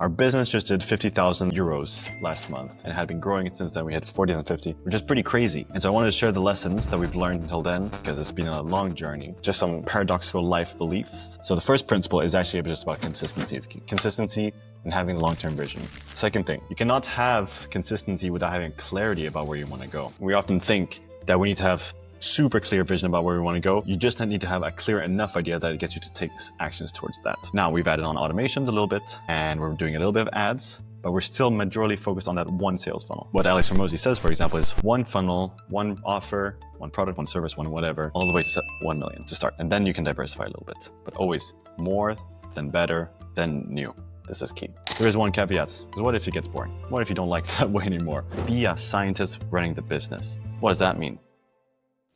Our business just did 50,000 euros last month and had been growing since then. We had 40 and 50, which is pretty crazy. And so I wanted to share the lessons that we've learned until then, because it's been a long journey, just some paradoxical life beliefs. So the first principle is actually just about consistency. It's consistency and having a long-term vision. Second thing, you cannot have consistency without having clarity about where you want to go. We often think that we need to have super clear vision about where we want to go. You just need to have a clear enough idea that it gets you to take actions towards that. Now we've added on automations a little bit and we're doing a little bit of ads, but we're still majorly focused on that one sales funnel. What Alex Hormozi says, for example, is one funnel, one offer, one product, one service, one whatever, all the way to 1 million to start. And then you can diversify a little bit, but always more than better than new. This is key. There is one caveat, because what if it gets boring? What if you don't like that way anymore? Be a scientist running the business. What does that mean?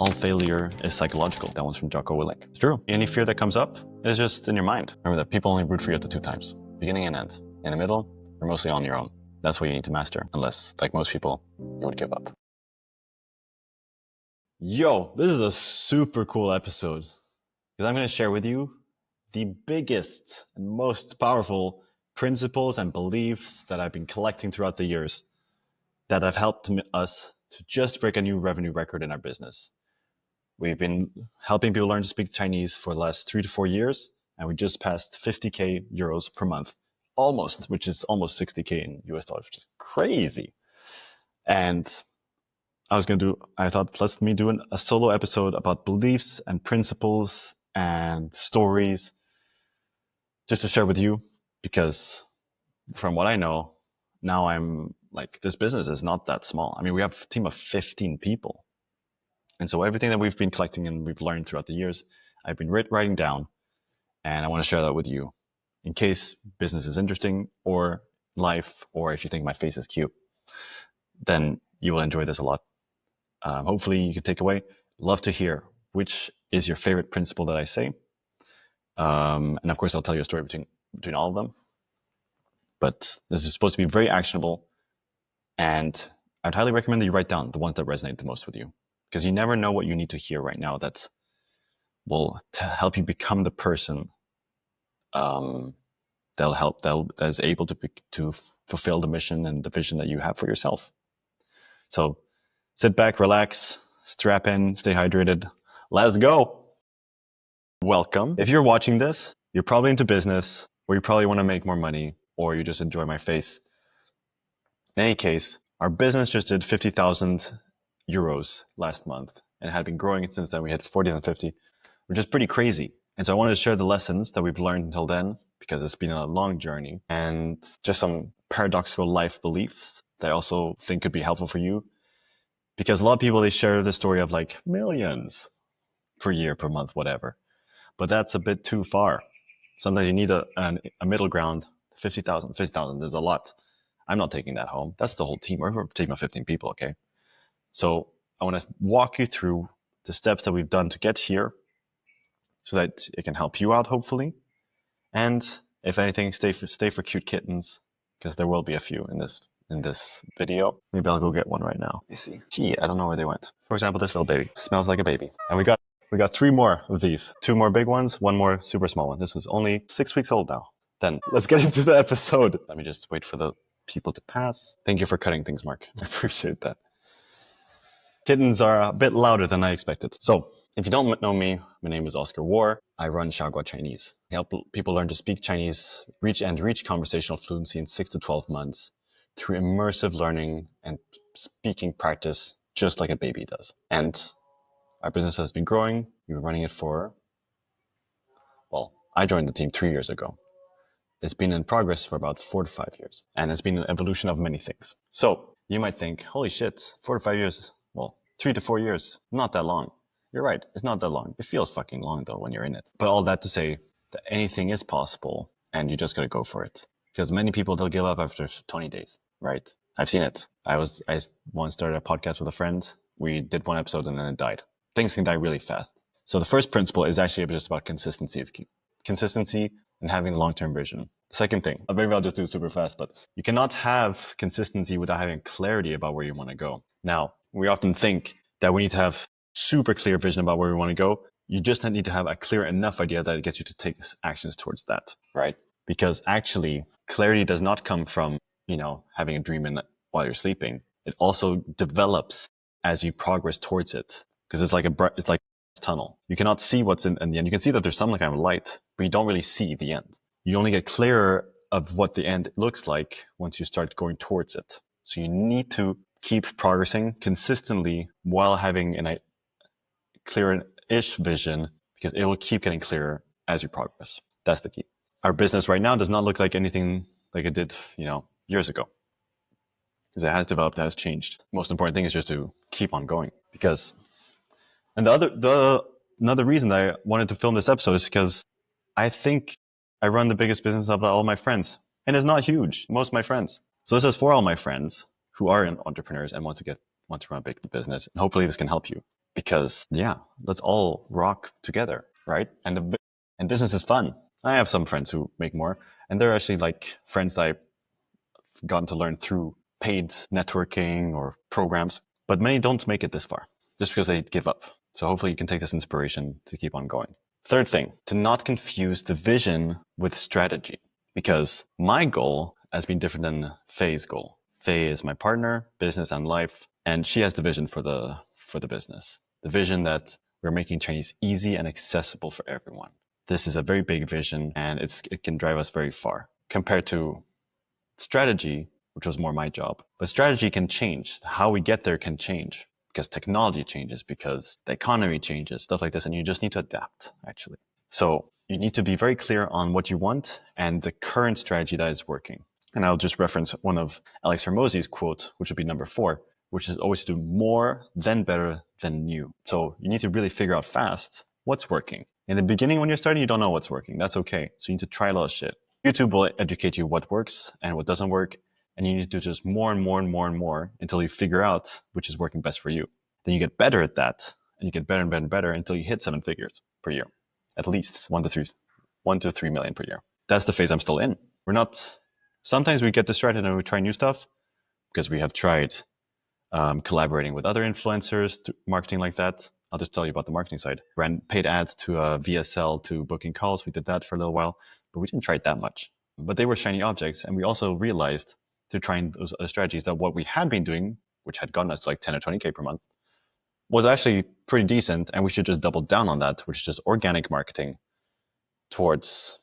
All failure is psychological. That one's from Oskar Woehr. It's true. Any fear that comes up is just in your mind. Remember that people only root for you at the 2 times. Beginning and end. In the middle, you're mostly on your own. That's what you need to master. Unless, like most people, you would give up. Yo, this is a super cool episode. Because I'm going to share with you the biggest and most powerful principles and beliefs that I've been collecting throughout the years that have helped us to just break a new revenue record in our business. We've been helping people learn to speak Chinese for the last 3 to 4 years, and we just passed 50k euros per month, almost, which is almost 60k in US dollars, which is crazy. And I thought, let's do a solo episode about beliefs and principles and stories, just to share with you, because from what I know, now I'm like, this business is not that small. I mean, we have a team of 15 people. And so everything that we've been collecting and we've learned throughout the years, I've been writing down, and I want to share that with you in case business is interesting or life, or if you think my face is cute, then you will enjoy this a lot. Hopefully you can take away. Love to hear which is your favorite principle that I say. And of course, I'll tell you a story between all of them. But this is supposed to be very actionable. And I'd highly recommend that you write down the ones that resonate the most with you, because you never know what you need to hear right now that will help you become the person that is able to fulfill the mission and the vision that you have for yourself. So sit back, relax, strap in, stay hydrated. Let's go. Welcome. If you're watching this, you're probably into business, or you probably want to make more money, or you just enjoy my face. In any case, our business just did 50,000 euros last month and had been growing since then. We had 40 and 50, which is pretty crazy. And so I wanted to share the lessons that we've learned until then, because it's been a long journey, and just some paradoxical life beliefs that I also think could be helpful for you. Because a lot of people, they share the story of like millions per year, per month, whatever. But that's a bit too far. Sometimes you need a middle ground. 50,000 is a lot. I'm not taking that home. That's the whole team. We're a team of 15 people, okay? So I want to walk you through the steps that we've done to get here so that it can help you out, hopefully. And if anything, stay for cute kittens, because there will be a few in this video. Maybe I'll go get one right now. You see? Gee, I don't know where they went. For example, this little baby smells like a baby. And we got 3 more of these. 2 more big ones, 1 more super small one. This is only 6 weeks old now. Then let's get into the episode. Let me just wait for the people to pass. Thank you for cutting things, Mark. I appreciate that. Kittens are a bit louder than I expected. So if you don't know me, my name is Oskar Woehr. I run Xiaogua Chinese. I help people learn to speak Chinese, reach conversational fluency in 6 to 12 months through immersive learning and speaking practice, just like a baby does. And our business has been growing. We've been running it I joined the team 3 years ago. It's been in progress for about 4 to 5 years. And it's been an evolution of many things. So you might think, holy shit, 4 to 5 years, 3 to 4 years, not that long. You're right, it's not that long. It feels fucking long though when you're in it. But all that to say that anything is possible, and you just gotta go for it. Because many people, they'll give up after 20 days, right? I've seen it. I once started a podcast with a friend. We did 1 episode and then it died. Things can die really fast. So the first principle is actually just about consistency. It's key. Consistency and having a long-term vision. The second thing, maybe I'll just do it super fast, but you cannot have consistency without having clarity about where you want to go. Now, we often think that we need to have super clear vision about where we want to go. You just need to have a clear enough idea that it gets you to take actions towards that, right? because actually clarity does not come from, having a dream while you're sleeping. It also develops as you progress towards it, because it's like a tunnel. You cannot see what's in the end. You can see that there's some kind of light, but you don't really see the end. You only get clearer of what the end looks like once you start going towards it. So you need to keep progressing consistently while having a clear-ish vision, because it will keep getting clearer as you progress. That's the key. Our business right now does not look like anything like it did, years ago, because it has developed, it has changed. The most important thing is just to keep on going. Another reason that I wanted to film this episode is because I think I run the biggest business of all my friends, and it's not huge. Most of my friends. So this is for all my friends who are entrepreneurs and want to run a big business. And hopefully this can help you, because let's all rock together, right? And business is fun. I have some friends who make more, and they're actually like friends that I've gotten to learn through paid networking or programs. But many don't make it this far just because they give up. So hopefully you can take this inspiration to keep on going. Third thing, to not confuse the vision with strategy, because my goal has been different than Faye's goal. Faye is my partner, business and life, and she has the vision for the business. The vision that we're making Chinese easy and accessible for everyone. This is a very big vision, and it can drive us very far compared to strategy, which was more my job. But strategy can change. How we get there can change because technology changes, because the economy changes, stuff like this, and you just need to adapt, actually. So you need to be very clear on what you want and the current strategy that is working. And I'll just reference one of Alex Hormozi's quote, which would be number 4, which is always to do more, then better, than new. So you need to really figure out fast what's working. In the beginning, when you're starting, you don't know what's working. That's okay. So you need to try a lot of shit. YouTube will educate you what works and what doesn't work. And you need to do just more and more and more and more until you figure out which is working best for you. Then you get better at that, and you get better and better and better until you hit 7 figures per year. At least 1 to 3 million per year. That's the phase I'm still in. Sometimes we get distracted and we try new stuff, because we have tried collaborating with other influencers, marketing like that. I'll just tell you about the marketing side. Ran paid ads to VSL to booking calls. We did that for a little while, but we didn't try it that much. But they were shiny objects, and we also realized through trying those other strategies that what we had been doing, which had gotten us to like 10 or 20K per month, was actually pretty decent, and we should just double down on that, which is just organic marketing towards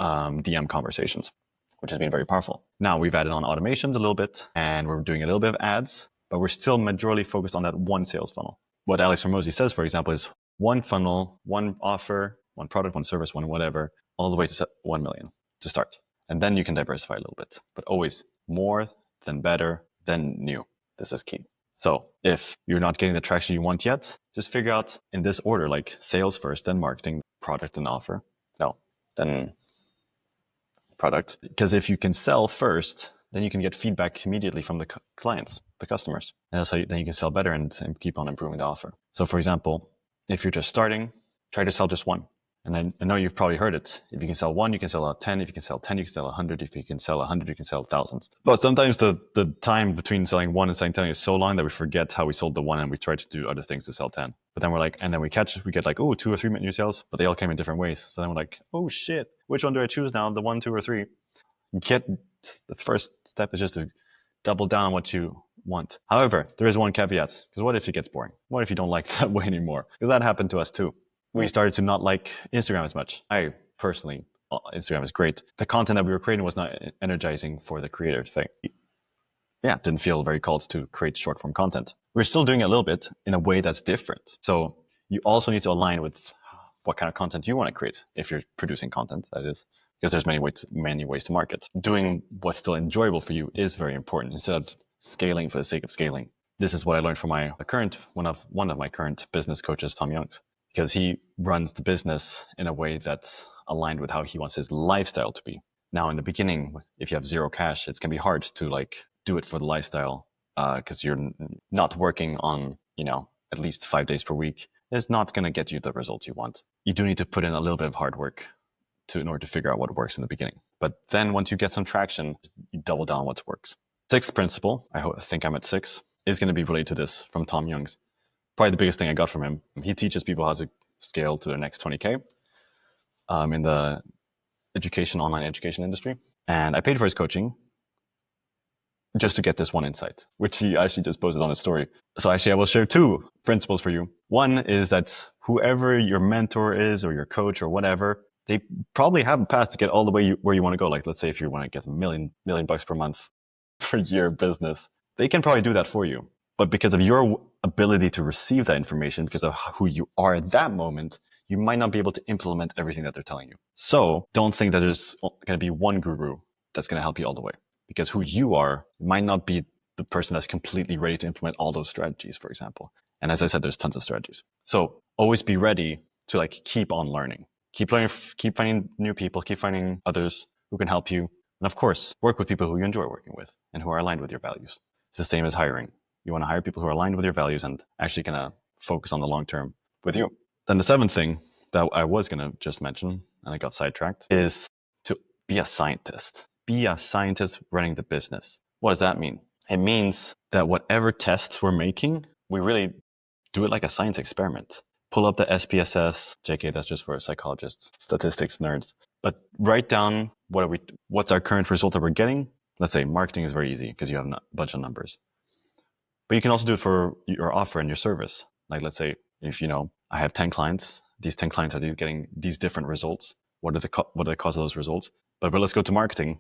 DM conversations, which has been very powerful. Now we've added on automations a little bit, and we're doing a little bit of ads, but we're still majorly focused on that one sales funnel. What Alex Hormozi says, for example, is one funnel, one offer, one product, one service, one whatever, all the way to 1 million to start. And then you can diversify a little bit, but always more, then better, then new. This is key. So if you're not getting the traction you want yet, just figure out in this order, like sales first, then marketing, product and offer. No, then product. Because if you can sell first, then you can get feedback immediately from the clients, the customers. And that's how then you can sell better and keep on improving the offer. So for example, if you're just starting, try to sell just one. And I know you've probably heard it. If you can sell one, you can sell 10. If you can sell 10, you can sell 100. If you can sell 100, you can sell thousands. But sometimes the time between selling one and selling 10 is so long that we forget how we sold the one, and we try to do other things to sell 10. But then we get like, 2 or 3 new sales, but they all came in different ways. So then we're like, oh shit, which one do I choose now? The 1, 2, or 3? The first step is just to double down on what you want. However, there is one caveat, because what if it gets boring? What if you don't like that way anymore? Because that happened to us too. We started to not like Instagram as much. I personally, Instagram is great. The content that we were creating was not energizing for the creator thing. It didn't feel very called to create short form content. We're still doing it a little bit in a way that's different. So you also need to align with what kind of content you want to create if you're producing content, that is. Because there's many ways to market. Doing what's still enjoyable for you is very important instead of scaling for the sake of scaling. This is what I learned from one of my current business coaches, Tom Youngs, because he runs the business in a way that's aligned with how he wants his lifestyle to be. Now, in the beginning, if you have zero cash, it's gonna be hard to do it for the lifestyle, because you're not working on at least 5 days per week. It's not gonna get you the results you want. You do need to put in a little bit of hard work in order to figure out what works in the beginning. But then once you get some traction, you double down on what works. Sixth principle, I think I'm at 6, is going to be related to this from Tom Youngs. Probably the biggest thing I got from him. He teaches people how to scale to their next 20K in the online education industry. And I paid for his coaching just to get this one insight, which he actually just posted on his story. So actually, I will share two principles for you. One is that whoever your mentor is or your coach or whatever, they probably have a path to get all the way where you want to go. Like, let's say if you want to get a million bucks per month per year business, they can probably do that for you. But because of your ability to receive that information, because of who you are at that moment, you might not be able to implement everything that they're telling you. So don't think that there's going to be one guru that's going to help you all the way, because who you are might not be the person that's completely ready to implement all those strategies, for example. And as I said, there's tons of strategies. So always be ready to keep on learning, keep learning, keep finding new people, keep finding others who can help you. And of course, work with people who you enjoy working with and who are aligned with your values. It's the same as hiring. You want to hire people who are aligned with your values and actually going to focus on the long term with you. Then the seventh thing that I was going to just mention, and I got sidetracked, is to be a scientist. Be a scientist running the business. What does that mean? It means that whatever tests we're making, we really do it like a science experiment. Pull up the SPSS, JK, that's just for psychologists, statistics nerds. But write down what's our current result that we're getting. Let's say marketing is very easy because you have a bunch of numbers. But you can also do it for your offer and your service. Like, let's say if I have 10 clients, these 10 clients are getting these different results. What are the cause of those results? But let's go to marketing,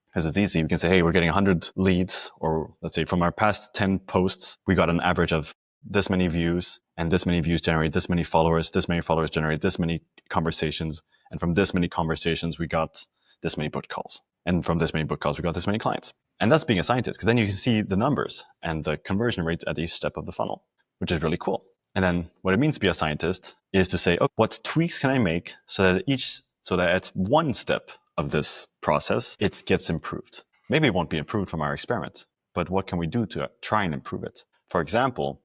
because it's easy. We can say, hey, we're getting 100 leads, or let's say from our past 10 posts, we got an average of this many views, and this many views generate this many followers generate this many conversations, and from this many conversations, we got this many book calls. And from this many book calls, we got this many clients. And that's being a scientist, because then you can see the numbers and the conversion rates at each step of the funnel, which is really cool. And then what it means to be a scientist is to say, oh, what tweaks can I make so that at one step of this process, it gets improved. Maybe it won't be improved from our experiment, but what can we do to try and improve it? For example,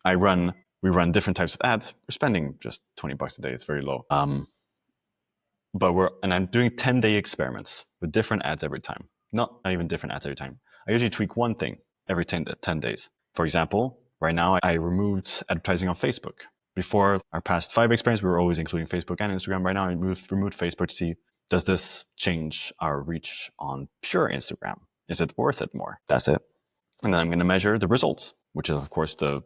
we run different types of ads. We're spending just $20 a day. It's very low. And I'm doing 10-day experiments with different ads every time. Not even different ads every time. I usually tweak one thing every 10 days. For example, right now I removed advertising on Facebook. Before our past 5 experiments, we were always including Facebook and Instagram. Right now I removed Facebook to see, does this change our reach on pure Instagram? Is it worth it more? That's it. And then I'm going to measure the results, which is of course the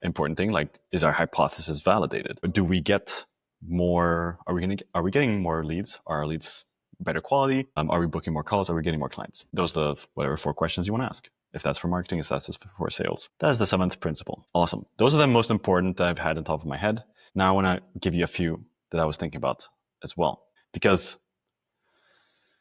important thing. Like, is our hypothesis validated? Do we get more? Are we getting more leads? Are our leads better quality? Are we booking more calls? Are we getting more clients? Those are the whatever 4 questions you want to ask. If that's for marketing, if that's for sales. That is the 7th principle. Awesome. Those are the most important that I've had on top of my head. Now I want to give you a few that I was thinking about as well, because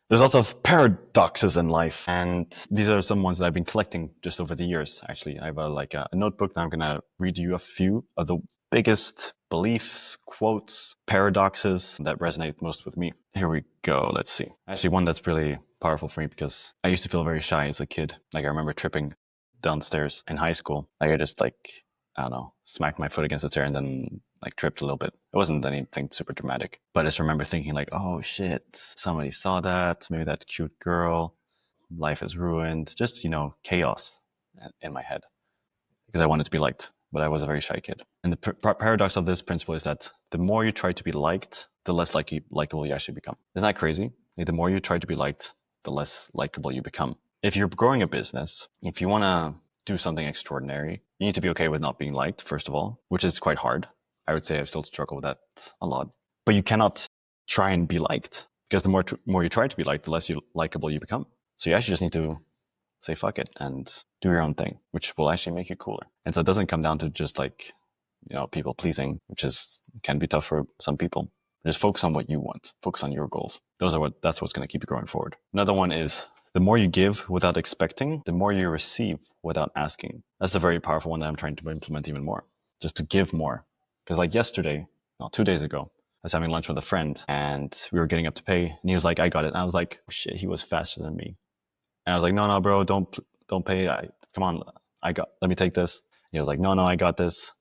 there's lots of paradoxes in life, and these are some ones that I've been collecting just over the years. Actually, I have a notebook that I'm going to read you a few of the biggest beliefs, quotes, paradoxes that resonate most with me. Here we go. Let's see. Actually, one that's really powerful for me, because I used to feel very shy as a kid. Like, I remember tripping downstairs in high school. Like, I just I don't know, smacked my foot against the chair and then tripped a little bit. It wasn't anything super dramatic, but I just remember thinking oh shit, somebody saw that, maybe that cute girl, life is ruined, just, chaos in my head, because I wanted to be liked, but I was a very shy kid. And the paradox of this principle is that the more you try to be liked, the less likable you actually become. Isn't that crazy? Like, the more you try to be liked, the less likable you become. If you're growing a business, if you want to do something extraordinary, you need to be okay with not being liked, first of all, which is quite hard. I would say I've still struggled with that a lot. But you cannot try and be liked, because the more you try to be liked, the less likable you become. So you actually just need to say fuck it and do your own thing, which will actually make you cooler. And so it doesn't come down to just people pleasing, which can be tough for some people. Just focus on what you want. Focus on your goals. That's what's going to keep you going forward. Another one is, the more you give without expecting, the more you receive without asking. That's a very powerful one that I'm trying to implement even more. Just to give more. Because 2 days ago, I was having lunch with a friend and we were getting up to pay, and he was like, I got it. And I was like, oh, shit, he was faster than me. And I was like, no, bro, don't pay. Come on, let me take this. He was like, no, I got this.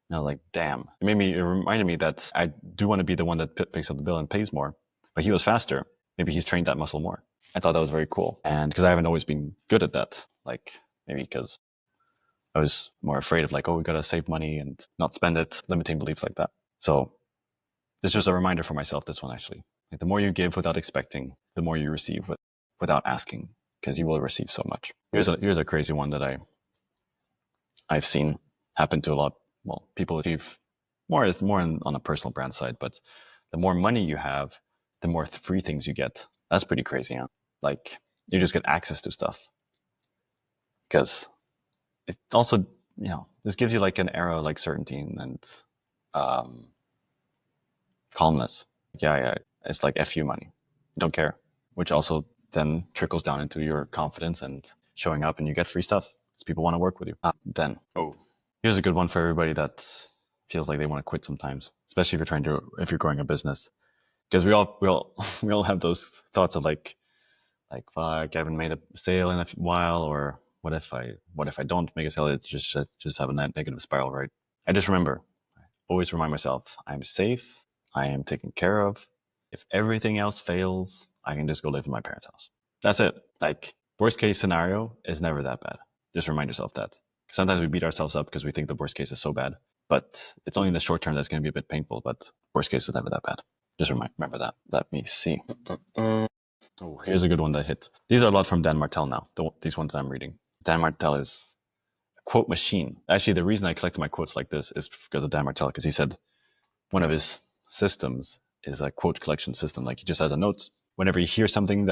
And I was like, damn. It reminded me that I do want to be the one that picks up the bill and pays more. But he was faster. Maybe he's trained that muscle more. I thought that was very cool. And because I haven't always been good at that, maybe because I was more afraid of we got to save money and not spend it, limiting beliefs like that. So it's just a reminder for myself, this one, actually. Like, the more you give without expecting, the more you receive without asking, because you will receive so much. Here's a crazy one that I've seen happen to a lot. Well, people achieve more on a personal brand side, but the more money you have, the more free things you get. That's pretty crazy, huh? Like, you just get access to stuff, because it also, this gives you like an era of like certainty and um, calmness. Yeah, it's like F you money, don't care, which also then trickles down into your confidence and showing up, and you get free stuff because people want to work with you. Then, here's a good one for everybody that feels like they want to quit sometimes, especially if you're growing a business, because we all have those thoughts of like fuck, I haven't made a sale in a while, or what if I don't make a sale? It's just have a negative spiral, right? I just always remind myself, I'm safe, I am taken care of. If everything else fails, I can just go live in my parents' house. That's it. Like, worst case scenario is never that bad. Just remind yourself that. Sometimes we beat ourselves up because we think the worst case is so bad, but it's only in the short term that's going to be a bit painful. But worst case is never that bad. Just remember that. Let me see. Oh, here's a good one that hit. These are a lot from Dan Martell now, these ones I'm reading. Dan Martell is a quote machine. Actually, the reason I collected my quotes like this is because of Dan Martell, because he said one of his systems is a quote collection system. Like, he just has a note. Whenever he hears something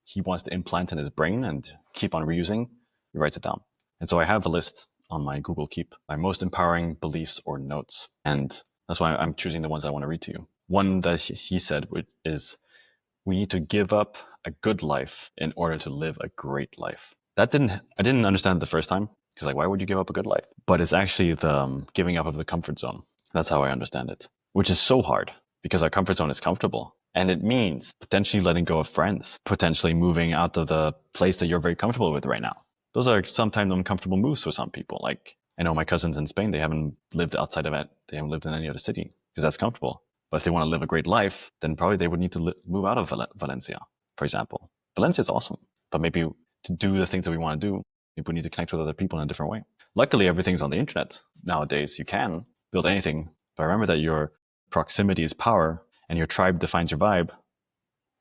he wants to implant in his brain and keep on reusing, he writes it down. And so I have a list on my Google Keep, my most empowering beliefs or notes. And that's why I'm choosing the ones I want to read to you. One that he said is, we need to give up a good life in order to live a great life. I didn't understand it the first time, because like, why would you give up a good life? But it's actually the giving up of the comfort zone. That's how I understand it, which is so hard because our comfort zone is comfortable. And it means potentially letting go of friends, potentially moving out of the place that you're very comfortable with right now. Those are sometimes uncomfortable moves for some people. Like, I know my cousins in Spain, they haven't lived outside of it. They haven't lived in any other city because that's comfortable. But if they want to live a great life, then probably they would need to move out of Valencia, for example. Valencia is awesome, but maybe to do the things that we want to do, we need to connect with other people in a different way. Luckily, everything's on the internet. Nowadays, you can build anything, but remember that your proximity is power and your tribe defines your vibe.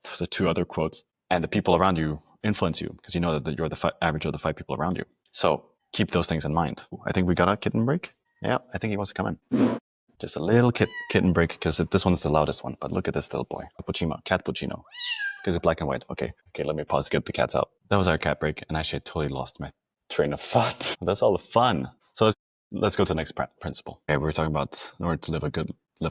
Those are two other quotes. And the people around you influence you because you know that you're the average of the 5 people around you. So keep those things in mind. I think we got a kitten break. Yeah, I think he wants to come in. Just a little kitten break, because this one's the loudest one. But look at this little boy, cat Puccino, because it's black and white. Okay, let me pause to get the cats out. That was our cat break, and actually I totally lost my train of thought. That's all the fun. So let's go to the next principle. Okay, we were talking about, in order to live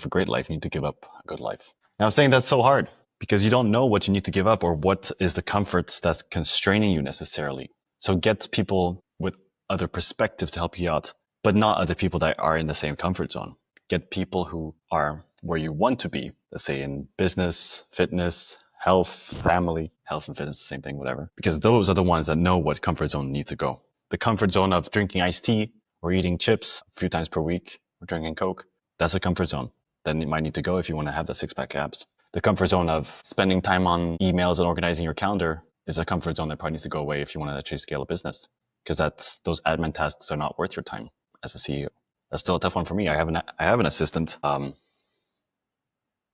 a great life, you need to give up a good life. Now, I'm saying that's so hard because you don't know what you need to give up or what is the comfort that's constraining you necessarily. So get people with other perspectives to help you out, but not other people that are in the same comfort zone. Get people who are where you want to be, let's say in business, fitness, health, family, health and fitness, the same thing, whatever. Because those are the ones that know what comfort zone need to go. The comfort zone of drinking iced tea or eating chips a few times per week or drinking Coke, that's a comfort zone. Then you might need to go if you want to have the 6-pack abs. The comfort zone of spending time on emails and organizing your calendar is a comfort zone that probably needs to go away if you want to actually scale a business, because those admin tasks are not worth your time as a CEO. That's still a tough one for me. I have an assistant, and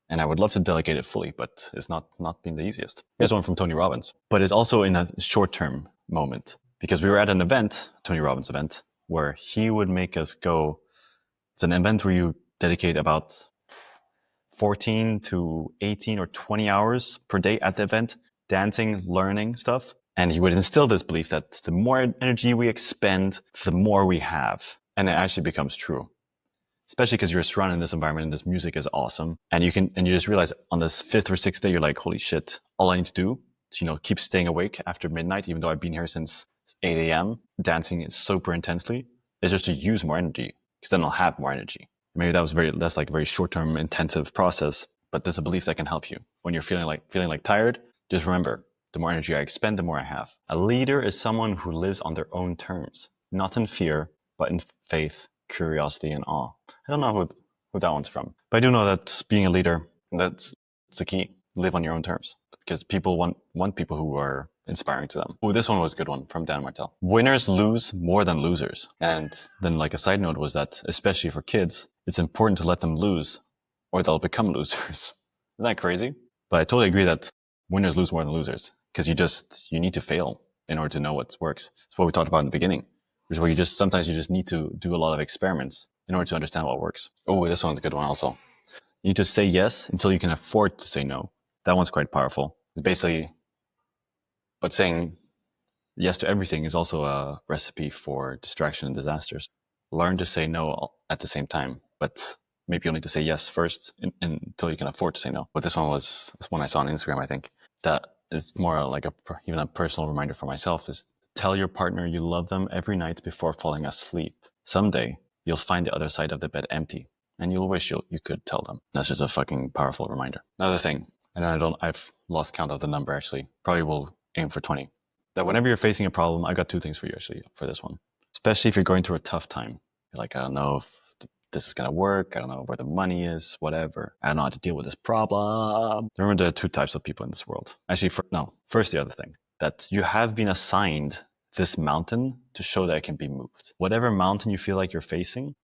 I would love to delegate it fully, but it's not been the easiest. Here's one from Tony Robbins, but it's also in a short-term moment, because we were at an event, Tony Robbins event, where he would make us go. It's an event where you dedicate about 14 to 18 or 20 hours per day at the event, dancing, learning stuff. And he would instill this belief that the more energy we expend, the more we have. And it actually becomes true, especially because you're surrounded in this environment and this music is awesome. And you just realize on this 5th or 6th day, you're like, holy shit, all I need to do is, keep staying awake after midnight, even though I've been here since 8 a.m. dancing super intensely, is just to use more energy, because then I'll have more energy. Maybe that's like a very short-term intensive process, but there's a belief that can help you. When you're feeling like tired, just remember, the more energy I expend, the more I have. A leader is someone who lives on their own terms, not in fear, but in faith, curiosity, and awe. I don't know who that one's from, but I do know that being a leader, that's the key. Live on your own terms, because people want people who are inspiring to them. Oh, this one was a good one from Dan Martell. Winners lose more than losers. And then like a side note was that, especially for kids, it's important to let them lose or they'll become losers. Isn't that crazy? But I totally agree that winners lose more than losers because you need to fail in order to know what works. It's what we talked about in the beginning, which is where sometimes you just need to do a lot of experiments in order to understand what works. Oh, this one's a good one also. You need to say yes until you can afford to say no. That one's quite powerful. It's basically, but saying yes to everything is also a recipe for distraction and disasters. Learn to say no at the same time, but maybe you'll need to say yes first until you can afford to say no. But this one I saw on Instagram, I think, that is more like even a personal reminder for myself is tell your partner you love them every night before falling asleep. Someday you'll find the other side of the bed empty and you'll wish you could tell them. That's just a fucking powerful reminder. Another thing, and I've lost count of the number actually, probably will aim for 20. That whenever you're facing a problem, I got 2 things for you actually for this one. Especially if you're going through a tough time. You're like, I don't know if this is going to work. I don't know where the money is, whatever. I don't know how to deal with this problem. Remember, there are 2 types of people in this world. Actually, first the other thing. That you have been assigned this mountain to show that it can be moved. Whatever mountain you feel like you're facing,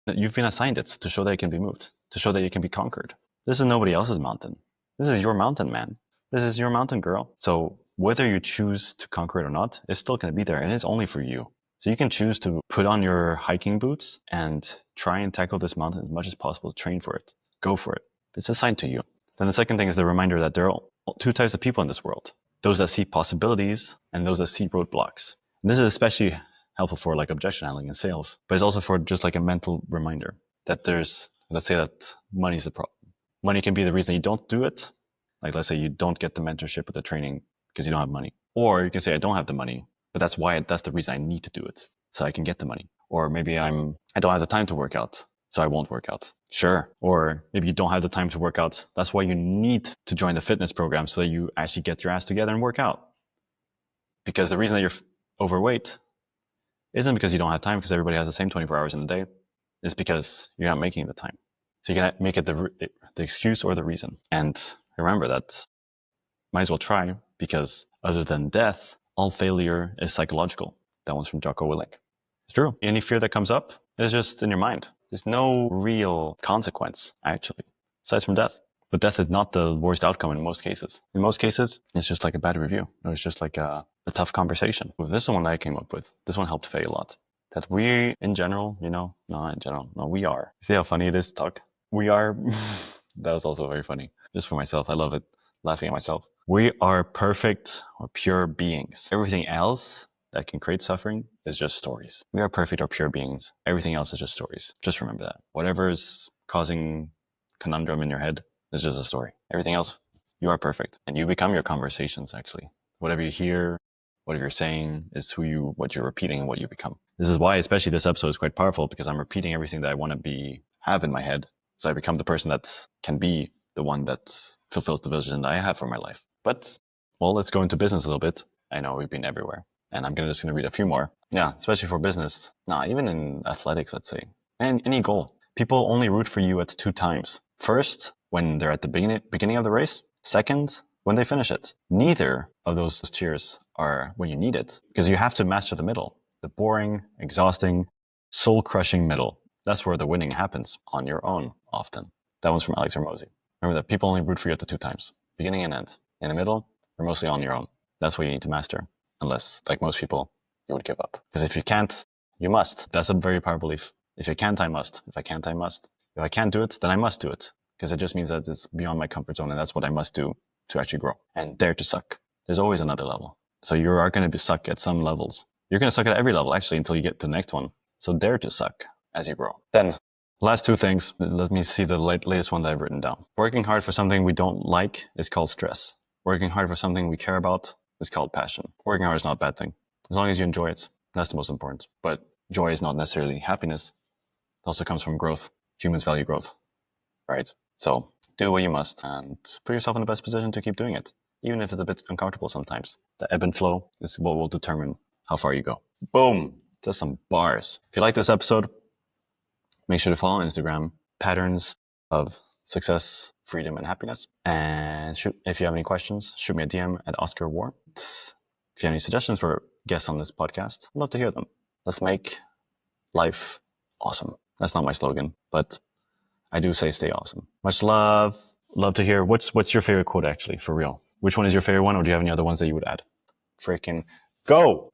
you've been assigned it to show that it can be moved, to show that it can be conquered. This is nobody else's mountain. This is your mountain, man. This is your mountain, girl. So whether you choose to conquer it or not, it's still going to be there, and it's only for you. So you can choose to put on your hiking boots and try and tackle this mountain as much as possible, train for it, go for it. It's assigned to you. Then the second thing is the reminder that there are 2 types of people in this world. Those that see possibilities and those that see roadblocks. And this is especially helpful for like objection handling and sales, but it's also for just like a mental reminder that let's say that money is the problem. Money can be the reason you don't do it. Like, let's say you don't get the mentorship or the training because you don't have money. Or you can say, I don't have the money, but that's the reason I need to do it, so I can get the money. Or maybe I don't have the time to work out, so I won't work out. Sure. Or maybe you don't have the time to work out. That's why you need to join the fitness program so that you actually get your ass together and work out. Because the reason that you're overweight isn't because you don't have time, because everybody has the same 24 hours in a day. It's because you're not making the time. So you can make it the excuse or the reason. And remember that might as well try, because other than death, all failure is psychological. That one's from Jocko Willink. It's true. Any fear that comes up is just in your mind. There's no real consequence, actually, aside from death. But death is not the worst outcome in most cases. In most cases, it's just like a bad review. It was just like a tough conversation. This is one I came up with. This one helped Faye a lot. That we, in general, we are. See how funny it is to talk? We are. That was also very funny. Just for myself, I love it. Laughing at myself. We are perfect or pure beings. Everything else that can create suffering is just stories. We are perfect or pure beings. Everything else is just stories. Just remember that. Whatever is causing conundrum in your head is just a story. Everything else, you are perfect. And you become your conversations, actually. Whatever you hear, whatever you're saying is what you're repeating and what you become. This is why, especially this episode is quite powerful, because I'm repeating everything that I want to have in my head. So I become the person that can be the one that fulfills the vision that I have for my life. But, well, let's go into business a little bit. I know we've been everywhere, and I'm just going to read a few more. Yeah, especially for business. Even in athletics, let's say. And any goal. People only root for you at 2 times. First, when they're at the beginning of the race. Second, when they finish it. Neither of those cheers are when you need it, because you have to master the middle. The boring, exhausting, soul-crushing middle. That's where the winning happens, on your own, often. That one's from Alex Hormozy. Remember that people only root for you at the 2 times. Beginning and end. In the middle, you're mostly on your own. That's what you need to master. Unless, like most people, you would give up. Because if you can't, you must. That's a very powerful belief. If I can't, I must. If I can't, I must. If I can't do it, then I must do it. Because it just means that it's beyond my comfort zone, and that's what I must do to actually grow. And dare to suck. There's always another level. So you are going to suck at some levels. You're going to suck at every level, actually, until you get to the next one. So dare to suck as you grow. Then, last 2 things. Let me see the latest one that I've written down. Working hard for something we don't like is called stress. Working hard for something we care about is called passion. Working hard is not a bad thing. As long as you enjoy it, that's the most important. But joy is not necessarily happiness. It also comes from growth. Humans value growth, right? So do what you must and put yourself in the best position to keep doing it, even if it's a bit uncomfortable sometimes. The ebb and flow is what will determine how far you go. Boom! That's some bars. If you like this episode, make sure to follow on Instagram, Patterns of Success, Freedom, and Happiness. And if you have any questions, shoot me a DM at Oskar Woehr. If you have any suggestions for guests on this podcast, I'd love to hear them. Let's make life awesome. That's not my slogan, but I do say stay awesome. Much love. Love to hear what's your favorite quote actually, for real. Which one is your favorite one, or do you have any other ones that you would add? Freaking go.